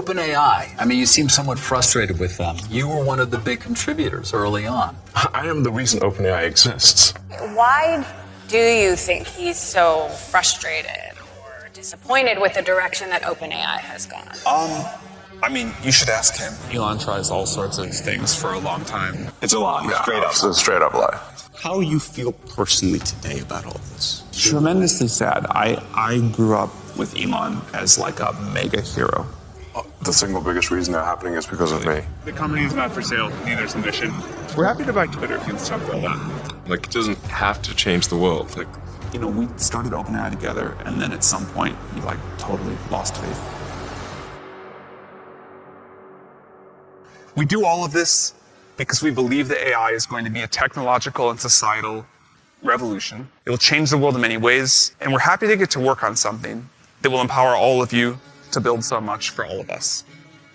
OpenAI, I mean, you seem somewhat frustrated with them. You were one of the big contributors early on. I am the reason OpenAI exists. Why do you think he's so frustrated or disappointed with the direction that OpenAI has gone? I mean, you should ask him. Elon tries all sorts of things for a long time. It's a lie. Yeah, Straight up. It's a straight up lie. How you feel personally today about all this? Tremendously sad. I grew up with Elon as like a mega hero. The single biggest reason they're happening is because of me. The company is not for sale, neither is the mission. We're happy to buy Twitter if you can stop all that. Like, it doesn't have to change the world. Like, You know, we started OpenAI together, and then at some point, we like totally lost faith. We do all of this because we believe that AI is going to be a technological and societal revolution. It will change the world in many ways, and we're happy to get to work on something that will empower all of you to build so much for all of us.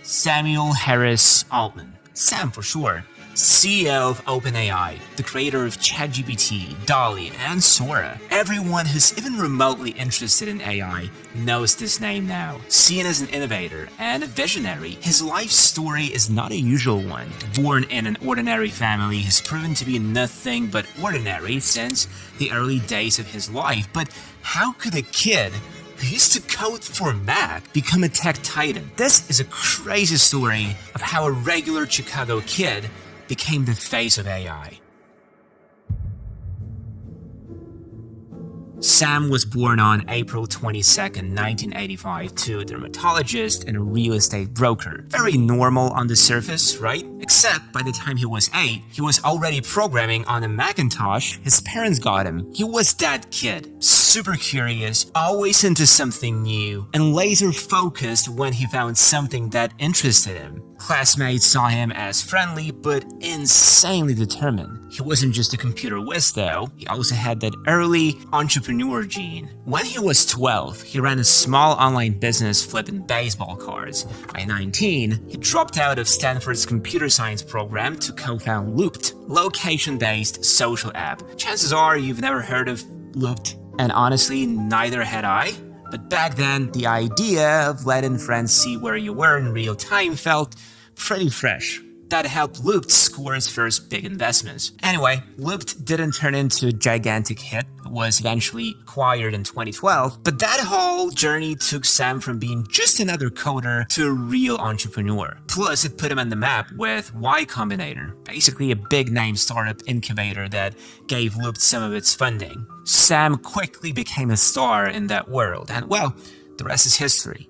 Samuel Harris Altman, Sam for short, CEO of OpenAI, the creator of ChatGPT, DALL-E, and Sora. Everyone who's even remotely interested in AI knows this name now. Seen as an innovator and a visionary, his life story is not a usual one. Born in an ordinary family, he's proven to be nothing but ordinary since the early days of his life. But how could a kid who used to code for Mac become a tech titan? This is a crazy story of how a regular Chicago kid became the face of AI. Sam was born on April 22nd, 1985, to a dermatologist and a real estate broker. Very normal on the surface, right? Except by the time he was 8, he was already programming on a Macintosh his parents got him. He was that kid, super curious, always into something new, and laser focused when he found something that interested him. Classmates saw him as friendly but insanely determined. He wasn't just a computer whiz though, he also had that early entrepreneur gene. When he was 12, he ran a small online business flipping baseball cards. By 19, he dropped out of Stanford's computer science program to co-found Looped, location-based social app. Chances are you've never heard of Looped, and honestly, neither had I. But back then, the idea of letting friends see where you were in real time felt pretty fresh. That helped Looped score his first big investments. Anyway, Looped didn't turn into a gigantic hit. It was eventually acquired in 2012, but that whole journey took Sam from being just another coder to a real entrepreneur. Plus, it put him on the map with Y Combinator, basically a big-name startup incubator that gave Looped some of its funding. Sam quickly became a star in that world, and well, the rest is history.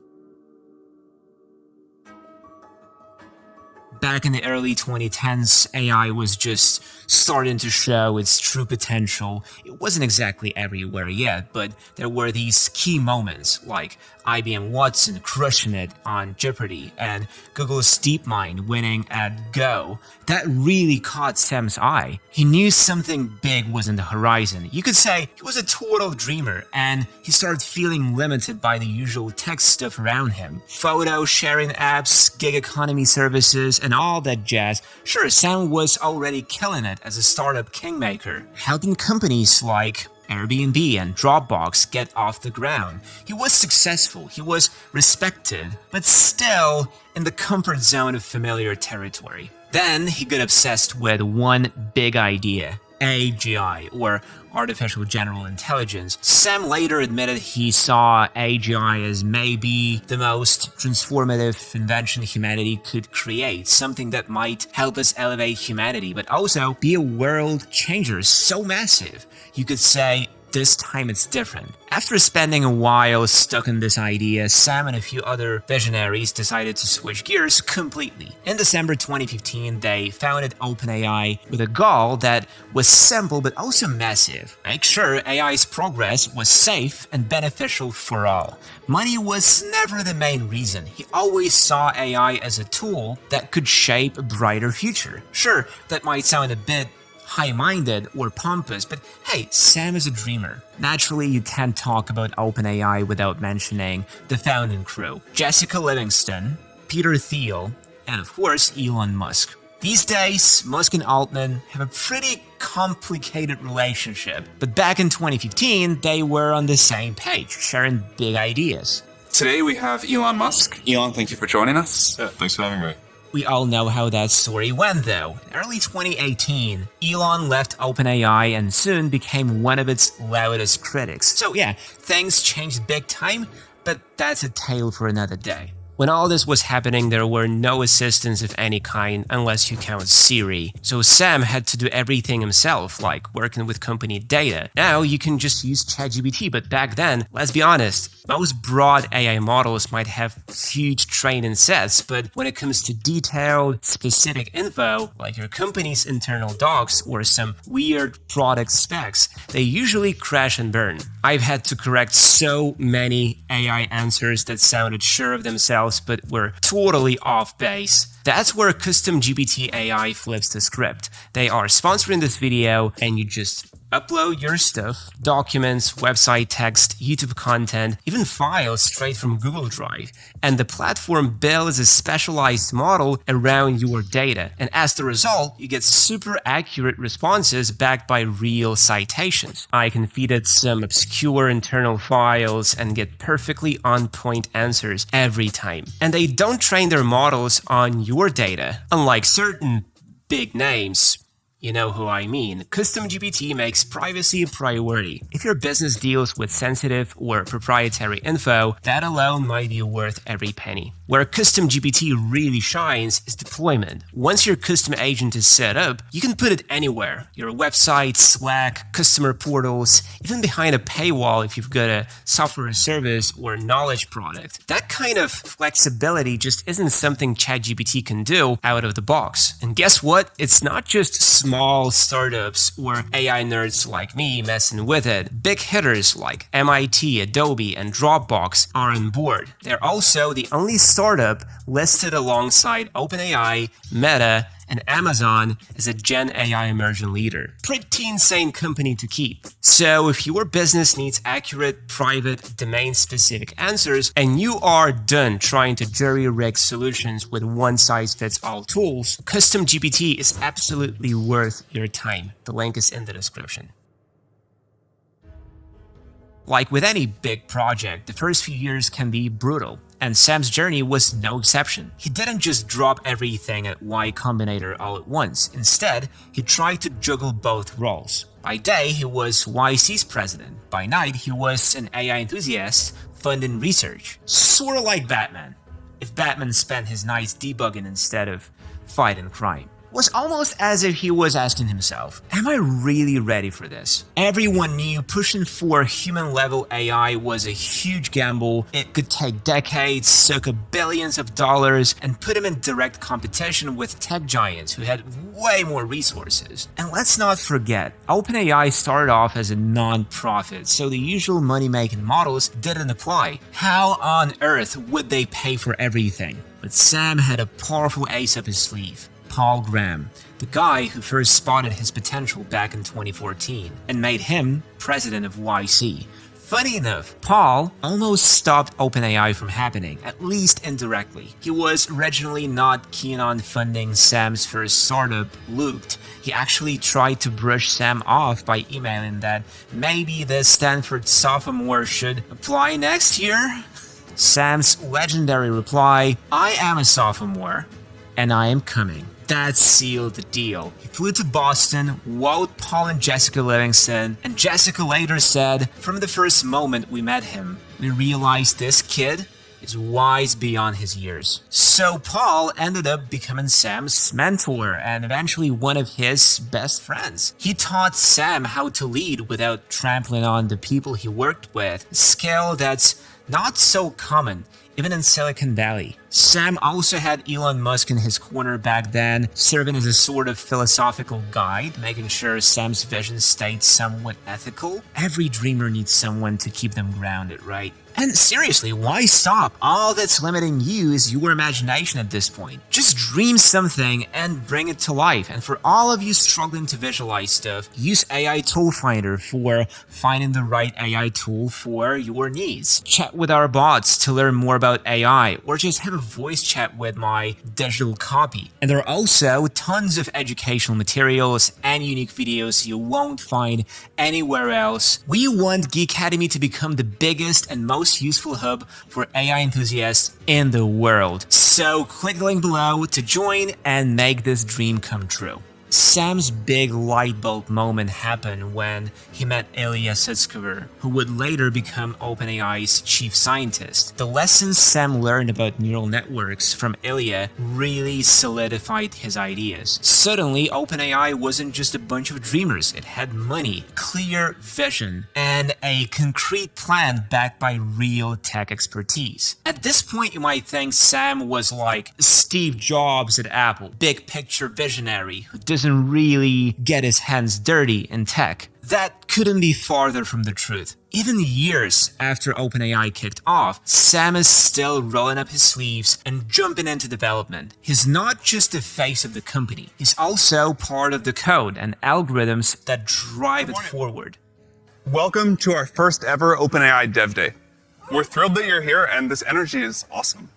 Back in the early 2010s, AI was just starting to show its true potential. It wasn't exactly everywhere yet, but there were these key moments like IBM Watson crushing it on Jeopardy and Google's DeepMind winning at Go. That really caught Sam's eye. He knew something big was on the horizon. You could say he was a total dreamer, and he started feeling limited by the usual tech stuff around him. Photo sharing apps, gig economy services, and all that jazz. Sure, Sam was already killing it as a startup kingmaker, helping companies like Airbnb and Dropbox get off the ground. He was successful, he was respected, but still in the comfort zone of familiar territory. Then he got obsessed with one big idea, AGI, or Artificial General Intelligence. Sam later admitted he saw AGI as maybe the most transformative invention humanity could create, something that might help us elevate humanity, but also be a world changer so massive. You could say, this time it's different. After spending a while stuck in this idea, Sam and a few other visionaries decided to switch gears completely. In December 2015, they founded OpenAI with a goal that was simple but also massive. Make sure AI's progress was safe and beneficial for all. Money was never the main reason. He always saw AI as a tool that could shape a brighter future. Sure, that might sound a bit high-minded or pompous, but hey, Sam is a dreamer. Naturally, you can't talk about OpenAI without mentioning the founding crew: Jessica Livingston, Peter Thiel, and of course, Elon Musk. These days, Musk and Altman have a pretty complicated relationship, but back in 2015, they were on the same page, sharing big ideas. Today we have Elon Musk. Elon, thank you for joining us. Yeah, thanks for having me. We all know how that story went, though. In early 2018, Elon left OpenAI and soon became one of its loudest critics. So yeah, things changed big time, but that's a tale for another day. When all this was happening, there were no assistants of any kind unless you count Siri. So Sam had to do everything himself, like working with company data. Now you can just use ChatGPT, but back then, let's be honest, most broad AI models might have huge training sets, but when it comes to detailed, specific info, like your company's internal docs or some weird product specs, they usually crash and burn. I've had to correct so many AI answers that sounded sure of themselves but were totally off base. That's where Custom GPT AI flips the script. They are sponsoring this video, and you just upload your stuff, documents, website text, YouTube content, even files straight from Google Drive, and the platform builds a specialized model around your data. And as the result, you get super accurate responses backed by real citations. I can feed it some obscure internal files and get perfectly on-point answers every time. And they don't train their models on your data, unlike certain big names. You know who I mean. Custom GPT makes privacy a priority. If your business deals with sensitive or proprietary info, that alone might be worth every penny. Where Custom GPT really shines is deployment. Once your custom agent is set up, you can put it anywhere. Your website, Slack, customer portals, even behind a paywall if you've got a software service or knowledge product. That kind of flexibility just isn't something ChatGPT can do out of the box. And guess what? It's not just small startups or AI nerds like me messing with it. Big hitters like MIT, Adobe, and Dropbox are on board. They're also the only startup listed alongside OpenAI, Meta, and Amazon as a Gen AI immersion leader. Pretty insane company to keep. So if your business needs accurate, private, domain-specific answers, and you are done trying to jury-rig solutions with one-size-fits-all tools, Custom GPT is absolutely worth your time. The link is in the description. Like with any big project, the first few years can be brutal, and Sam's journey was no exception. He didn't just drop everything at Y Combinator all at once. Instead, he tried to juggle both roles. By day, he was YC's president. By night, he was an AI enthusiast funding research. Sort of like Batman, if Batman spent his nights debugging instead of fighting crime. It was almost as if he was asking himself, am I really ready for this? Everyone knew pushing for human-level AI was a huge gamble. It could take decades, suck up billions of dollars, and put him in direct competition with tech giants who had way more resources. And let's not forget, OpenAI started off as a non-profit, so the usual money-making models didn't apply. How on earth would they pay for everything? But Sam had a powerful ace up his sleeve. Paul Graham, the guy who first spotted his potential back in 2014 and made him president of YC. Funny enough, Paul almost stopped OpenAI from happening, at least indirectly. He was originally not keen on funding Sam's first startup, Looped. He actually tried to brush Sam off by emailing that maybe the Stanford sophomore should apply next year. Sam's legendary reply, I am a sophomore, and I am coming. That sealed the deal. He flew to Boston, wowed Paul and Jessica Livingston, and Jessica later said, from the first moment we met him, we realized this kid is wise beyond his years. So Paul ended up becoming Sam's mentor and eventually one of his best friends. He taught Sam how to lead without trampling on the people he worked with, a skill that's not so common, even in Silicon Valley. Sam also had Elon Musk in his corner back then, serving as a sort of philosophical guide, making sure Sam's vision stayed somewhat ethical. Every dreamer needs someone to keep them grounded, right? And seriously, why stop? All that's limiting you is your imagination at this point. Just dream something and bring it to life. And for all of you struggling to visualize stuff, use AI Tool Finder for finding the right AI tool for your needs. Chat with our bots to learn more about AI, or just have a voice chat with my digital copy. And there are also tons of educational materials and unique videos you won't find anywhere else. We want Geek Academy to become the biggest and most most useful hub for AI enthusiasts in the world. So click the link below to join and make this dream come true. Sam's big light bulb moment happened when he met Ilya Sutskever, who would later become OpenAI's chief scientist. The lessons Sam learned about neural networks from Ilya really solidified his ideas. Suddenly, OpenAI wasn't just a bunch of dreamers. It had money, clear vision, and a concrete plan backed by real tech expertise. At this point, you might think Sam was like Steve Jobs at Apple, big picture visionary who doesn't really get his hands dirty in tech. That couldn't be farther from the truth. Even years after OpenAI kicked off, Sam is still rolling up his sleeves and jumping into development. He's not just the face of the company, he's also part of the code and algorithms that drive it forward. Welcome to our first ever OpenAI Dev Day. We're thrilled that you're here, and this energy is awesome.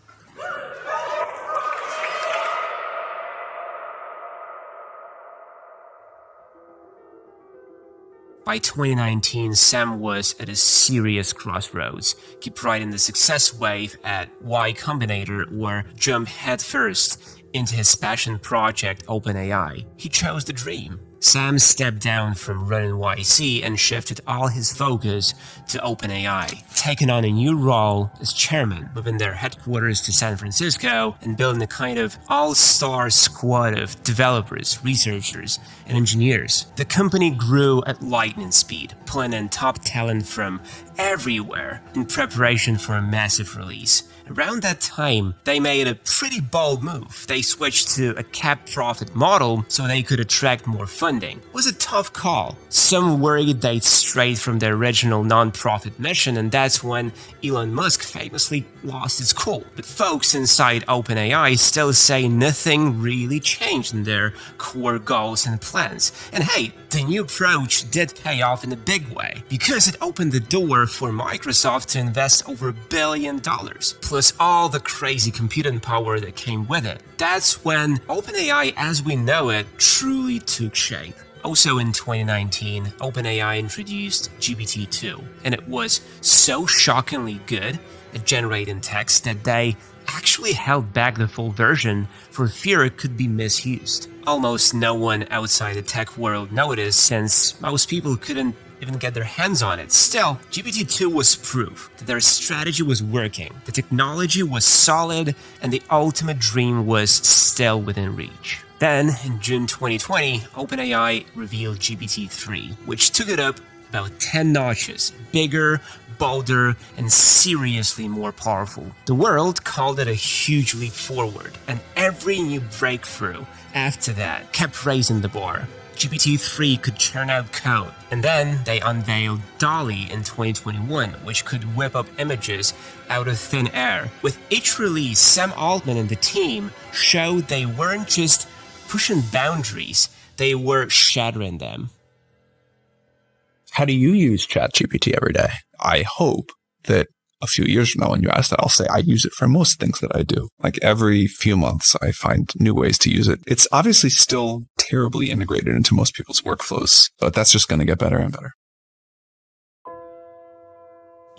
By 2019, Sam was at a serious crossroads. Keep riding the success wave at Y Combinator or jump headfirst into his passion project OpenAI. He chose the dream. Sam stepped down from running YC and shifted all his focus to OpenAI, taking on a new role as chairman, moving their headquarters to San Francisco and building a kind of all-star squad of developers, researchers, and engineers. The company grew at lightning speed, pulling in top talent from everywhere in preparation for a massive release. Around that time, they made a pretty bold move. They switched to a capped profit model so they could attract more funding. It was a tough call. Some worried they'd strayed from their original non-profit mission, and that's when Elon Musk famously lost his cool. But folks inside OpenAI still say nothing really changed in their core goals and plans. And hey, the new approach did pay off in a big way, because it opened the door for Microsoft to invest over $1 billion. Plus all the crazy computing power that came with it. That's when OpenAI as we know it truly took shape. Also in 2019, OpenAI introduced GPT-2, and it was so shockingly good at generating text that they actually held back the full version for fear it could be misused. Almost no one outside the tech world noticed, since most people couldn't even get their hands on it. Still, GPT-2 was proof that their strategy was working, the technology was solid, and the ultimate dream was still within reach. Then, in June 2020, OpenAI revealed GPT-3, which took it up about 10 notches, bigger, bolder, and seriously more powerful. The world called it a huge leap forward, and every new breakthrough after that kept raising the bar. GPT-3 could churn out code, and then they unveiled DALL-E in 2021, which could whip up images out of thin air. With each release, Sam Altman and the team showed they weren't just pushing boundaries, they were shattering them. How do you use ChatGPT every day? I hope that a few years from now, when you ask that, I'll say I use it for most things that I do. Like every few months, I find new ways to use it. It's obviously still terribly integrated into most people's workflows, but that's just going to get better and better.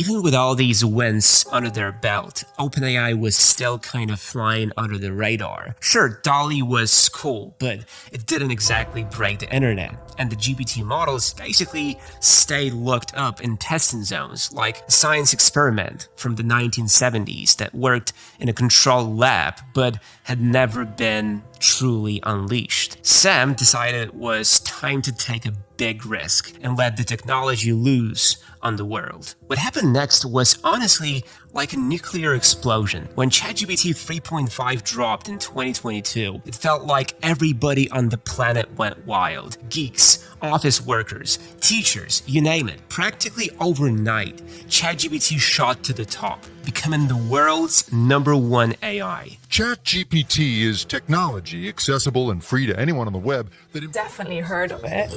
Even with all these wins under their belt, OpenAI was still kind of flying under the radar. Sure, DALL-E was cool, but it didn't exactly break the internet, and the GPT models basically stayed locked up in testing zones, like a science experiment from the 1970s that worked in a controlled lab, but had never been truly unleashed. Sam decided it was time to take a big risk and let the technology loose on the world. What happened next was honestly like a nuclear explosion. When ChatGPT 3.5 dropped in 2022, it felt like everybody on the planet went wild. Geeks, office workers, teachers, you name it. Practically overnight, ChatGPT shot to the top, becoming the world's #1 AI. ChatGPT is technology accessible and free to anyone on the web that Definitely heard of it.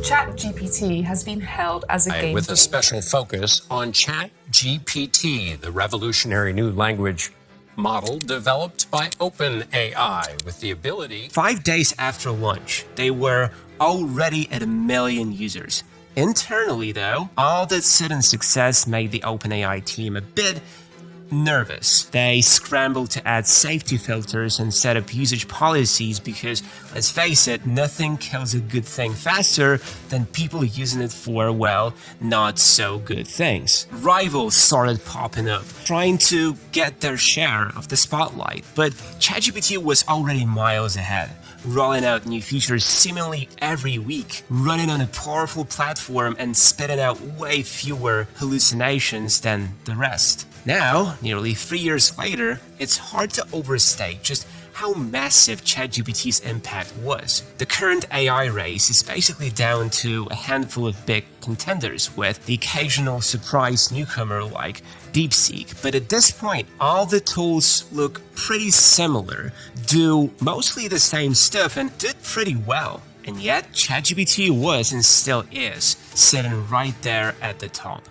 ChatGPT has been hailed as a game with a changer. special focus on ChatGPT, the revolutionary new language model developed by OpenAI with the ability... 5 days after launch, they were already at 1 million users. Internally, though, all that sudden success made the OpenAI team a bit nervous. They scrambled to add safety filters and set up usage policies because, let's face it, nothing kills a good thing faster than people using it for, well, not so good things. Rivals started popping up, trying to get their share of the spotlight, but ChatGPT was already miles ahead, rolling out new features seemingly every week, running on a powerful platform and spitting out way fewer hallucinations than the rest. Now, nearly 3 years later, it's hard to overstate just how massive ChatGPT's impact was. The current AI race is basically down to a handful of big contenders, with the occasional surprise newcomer like DeepSeek. But at this point, all the tools look pretty similar, do mostly the same stuff, and did pretty well. And yet, ChatGPT was and still is sitting right there at the top.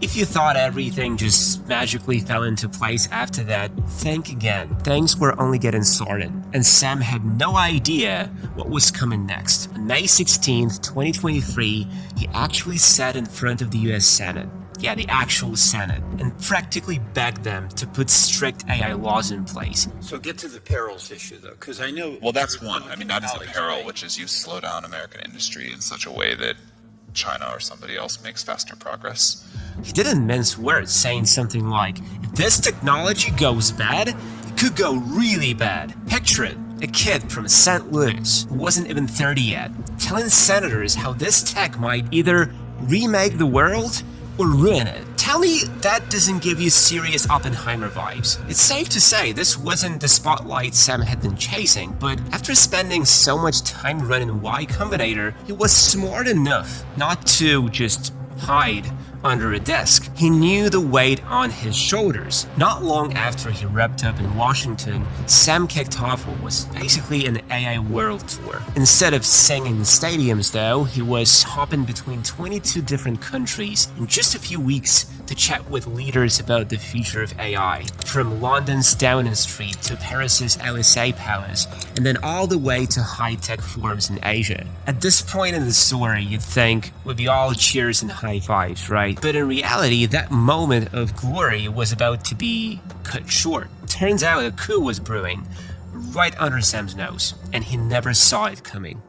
If you thought everything just magically fell into place after that, think again. Things were only getting started, and Sam had no idea what was coming next. On May 16th, 2023, he actually sat in front of the US Senate. Yeah, the actual Senate, and practically begged them to put strict AI laws in place. So get to the perils issue, though, because I know... Well, that's one. I mean, that is a peril, which is you slow down American industry in such a way that China or somebody else makes faster progress. He didn't mince words, saying something like, if this technology goes bad, it could go really bad. Picture it, a kid from St. Louis, who wasn't even 30 yet, telling senators how this tech might either remake the world or ruin it. Tell me that doesn't give you serious Oppenheimer vibes. It's safe to say this wasn't the spotlight Sam had been chasing, but after spending so much time running Y Combinator, he was smart enough not to just hide under a desk. He knew the weight on his shoulders. Not long after he wrapped up in Washington, Sam kicked off what was basically an AI world tour. Instead of singing in stadiums, though, he was hopping between 22 different countries in just a few weeks to chat with leaders about the future of AI, from London's Downing Street to Paris's Élysée Palace, and then all the way to high-tech forums in Asia. At this point in the story, you'd think would be all cheers and high fives, right? But in reality, that moment of glory was about to be cut short. Turns out a coup was brewing right under Sam's nose, and he never saw it coming.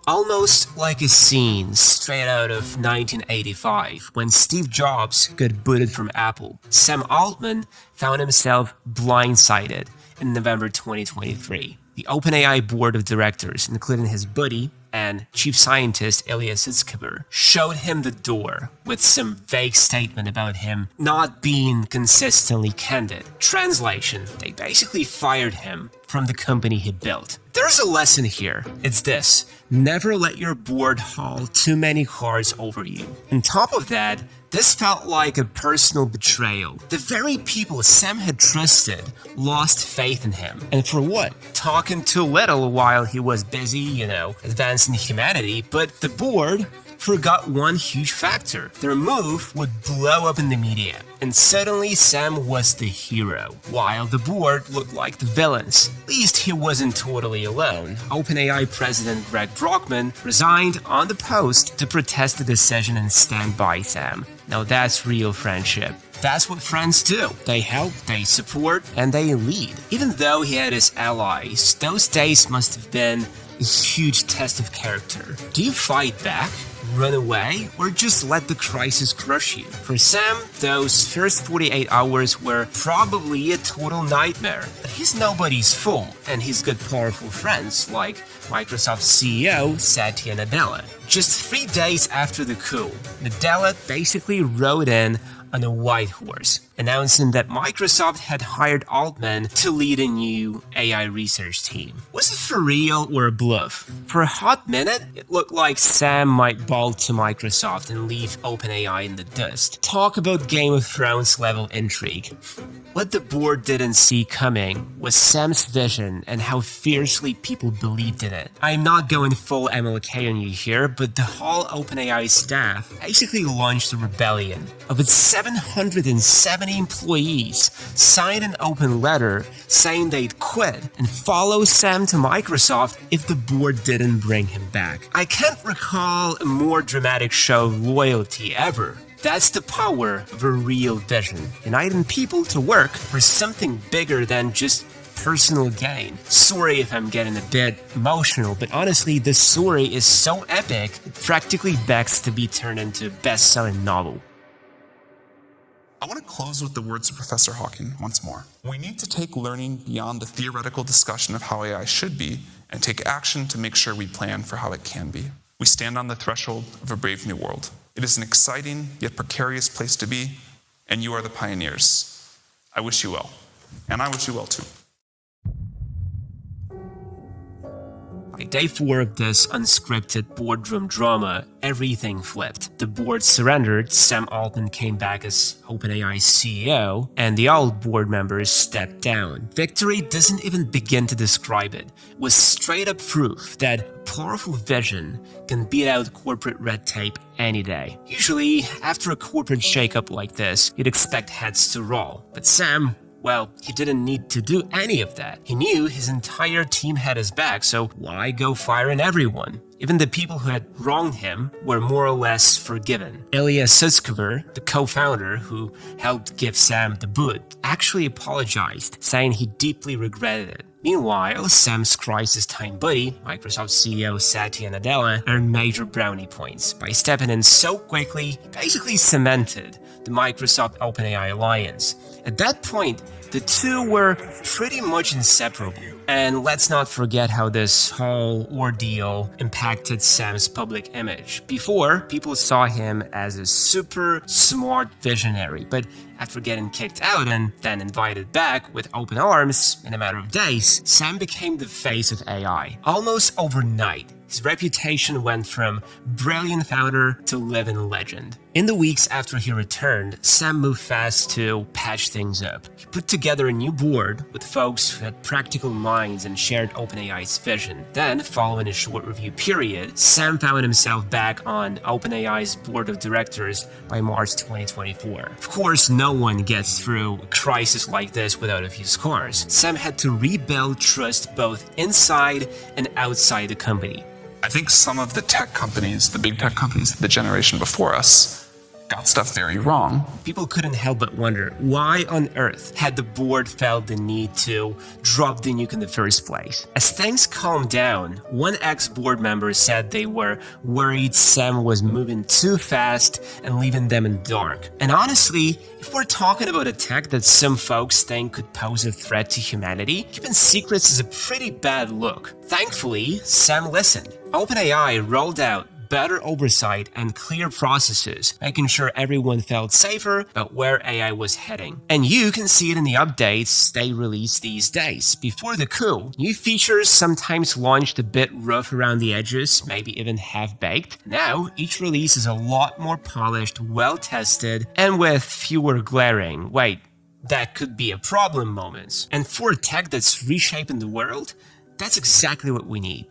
Almost like a scene straight out of 1985, when Steve Jobs got booted from Apple, Sam Altman found himself blindsided in November 2023. The OpenAI board of directors, including his buddy and chief scientist Elias Itzkeber, showed him the door with some vague statement about him not being consistently candid. Translation, they basically fired him from the company he built. There's a lesson here. It's this: never let your board haul too many cards over you. On top of that, this felt like a personal betrayal. The very people Sam had trusted lost faith in him. And for what? Talking too little while he was busy, advancing humanity, but the board forgot one huge factor. Their move would blow up in the media, and suddenly Sam was the hero, while the board looked like the villains. At least he wasn't totally alone. OpenAI president Greg Brockman resigned on the post to protest the decision and stand by Sam. Now that's real friendship. That's what friends do. They help, they support, and they lead. Even though he had his allies, those days must have been a huge test of character. Do you fight back, run away, or just let the crisis crush you? For Sam, those first 48 hours were probably a total nightmare. But he's nobody's fool, and he's got powerful friends like Microsoft CEO Satya Nadella. Just 3 days after the coup, Nadella basically rode in on a white horse, announcing that Microsoft had hired Altman to lead a new AI research team. Was it for real or a bluff? For a hot minute, it looked like Sam might fall to Microsoft and leave OpenAI in the dust. Talk about Game of Thrones level intrigue. What the board didn't see coming was Sam's vision and how fiercely people believed in it. I'm not going full MLK on you here, but the whole OpenAI staff basically launched a rebellion. Of its 770 employees signed an open letter saying they'd quit and follow Sam to Microsoft if the board didn't bring him back. I can't recall a more dramatic show of loyalty ever. That's the power of a real vision, uniting people to work for something bigger than just personal gain. Sorry if I'm getting a bit emotional, but honestly, this story is so epic, it practically begs to be turned into a best-selling novel. I want to close with the words of Professor Hawking once more. We need to take learning beyond the theoretical discussion of how AI should be and take action to make sure we plan for how it can be. We stand on the threshold of a brave new world. It is an exciting yet precarious place to be, and you are the pioneers. I wish you well, and I wish you well too. By day 4 of this unscripted boardroom drama, everything flipped. The board surrendered, Sam Altman came back as OpenAI CEO, and the old board members stepped down. Victory doesn't even begin to describe it. It was straight up proof that powerful vision can beat out corporate red tape any day. Usually, after a corporate shakeup like this, you'd expect heads to roll. But Sam, well, he didn't need to do any of that. He knew his entire team had his back, so why go firing everyone? Even the people who had wronged him were more or less forgiven. Ilya Sutskever, the co-founder who helped give Sam the boot, actually apologized, saying he deeply regretted it. Meanwhile, Sam's crisis-time buddy, Microsoft CEO Satya Nadella, earned major brownie points. By stepping in so quickly, he basically cemented the Microsoft OpenAI alliance. At that point, the two were pretty much inseparable. And let's not forget how this whole ordeal impacted Sam's public image. Before, people saw him as a super smart visionary, but after getting kicked out and then invited back with open arms in a matter of days, Sam became the face of AI. Almost overnight, his reputation went from brilliant founder to living legend. In the weeks after he returned, Sam moved fast to patch things up. He put together a new board with folks who had practical minds and shared OpenAI's vision. Then, following a short review period, Sam found himself back on OpenAI's board of directors by March 2024. Of course, no one gets through a crisis like this without a few scars. Sam had to rebuild trust both inside and outside the company. I think some of the tech companies, the big tech companies of the generation before us, got stuff very wrong. People couldn't help but wonder, why on earth had the board felt the need to drop the nuke in the first place? As things calmed down, one ex-board member said they were worried Sam was moving too fast and leaving them in the dark. And honestly, if we're talking about a tech that some folks think could pose a threat to humanity, keeping secrets is a pretty bad look. Thankfully, Sam listened. OpenAI rolled out better oversight and clear processes, making sure everyone felt safer about where AI was heading. And you can see it in the updates they release these days. Before the coup, new features sometimes launched a bit rough around the edges, maybe even half-baked. Now, each release is a lot more polished, well-tested, and with fewer glaring, wait, that could be a problem moments. And for a tech that's reshaping the world, that's exactly what we need.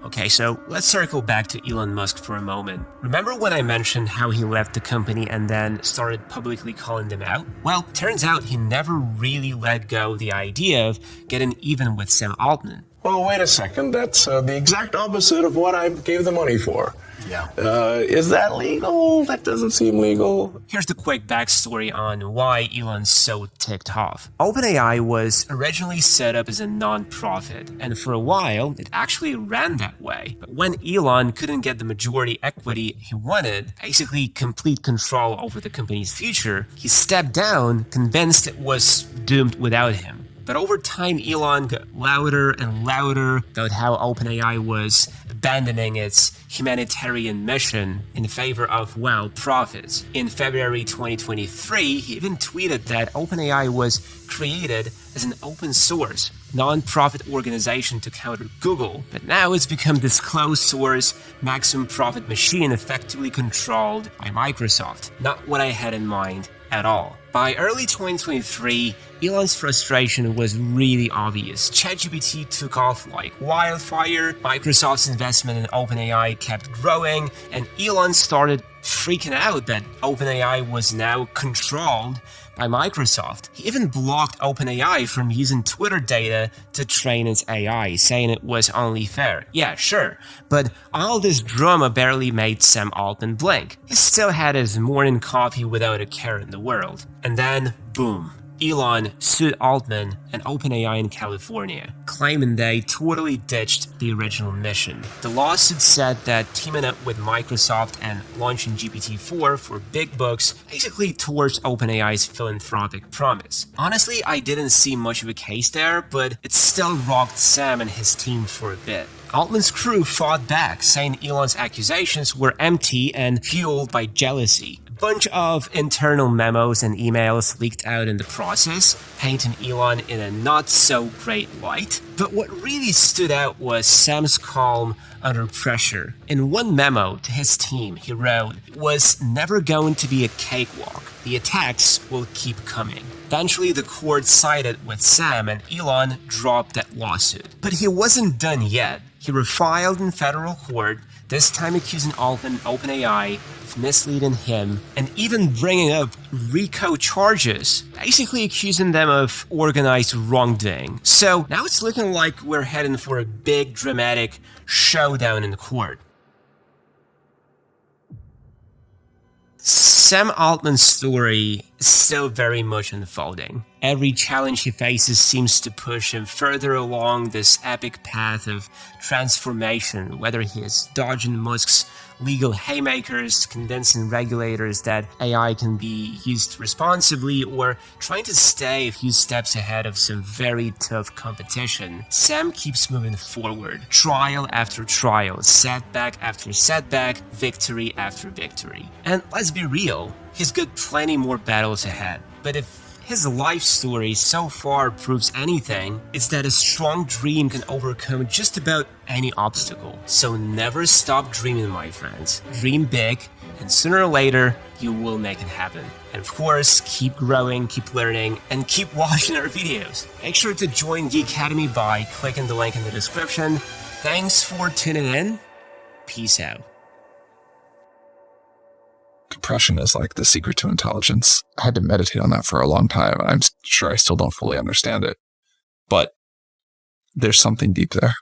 Okay, so let's circle back to Elon Musk for a moment. Remember when I mentioned how he left the company and then started publicly calling them out? Well, turns out he never really let go of the idea of getting even with Sam Altman. Well, wait a second. That's the exact opposite of what I gave the money for. Yeah. Is that legal? That doesn't seem legal. Here's the quick backstory on why Elon's so ticked off. OpenAI was originally set up as a non-profit, and for a while, it actually ran that way. But when Elon couldn't get the majority equity he wanted, basically complete control over the company's future, he stepped down, convinced it was doomed without him. But over time, Elon got louder and louder about how OpenAI was abandoning its humanitarian mission in favor of, well, profits. In February 2023, he even tweeted that OpenAI was created as an open source, non-profit organization to counter Google, but now it's become this closed-source, maximum profit machine effectively controlled by Microsoft. Not what I had in mind at all. By early 2023, Elon's frustration was really obvious. ChatGPT took off like wildfire, Microsoft's investment in OpenAI kept growing, and Elon started freaking out that OpenAI was now controlled by Microsoft. He even blocked OpenAI from using Twitter data to train its AI, saying it was only fair. Yeah, sure, but all this drama barely made Sam Altman blink. He still had his morning coffee without a care in the world. And then, boom. Elon sued Altman and OpenAI in California, claiming they totally ditched the original mission. The lawsuit said that teaming up with Microsoft and launching GPT-4 for big bucks basically torched OpenAI's philanthropic promise. Honestly, I didn't see much of a case there, but it still rocked Sam and his team for a bit. Altman's crew fought back, saying Elon's accusations were empty and fueled by jealousy. Bunch of internal memos and emails leaked out in the process, painting Elon in a not-so-great light. But what really stood out was Sam's calm under pressure. In one memo to his team, he wrote, "It was never going to be a cakewalk. The attacks will keep coming." Eventually, the court sided with Sam and Elon dropped that lawsuit. But he wasn't done yet. He refiled in federal court, this time accusing Altman and OpenAI of misleading him and even bringing up RICO charges, basically accusing them of organized wrongdoing. So now it's looking like we're heading for a big dramatic showdown in the court. Sam Altman's story is still very much unfolding. Every challenge he faces seems to push him further along this epic path of transformation, whether he is dodging Musk's legal haymakers, convincing regulators that AI can be used responsibly, or trying to stay a few steps ahead of some very tough competition. Sam keeps moving forward, trial after trial, setback after setback, victory after victory. And let's be real, he's got plenty more battles ahead. But if his life story so far proves anything, it's that a strong dream can overcome just about any obstacle. So never stop dreaming, my friends. Dream big, and sooner or later, you will make it happen. And of course, keep growing, keep learning, and keep watching our videos. Make sure to join the Academy by clicking the link in the description. Thanks for tuning in. Peace out. Compression is like the secret to intelligence. I had to meditate on that for a long time. I'm sure I still don't fully understand it, but there's something deep there.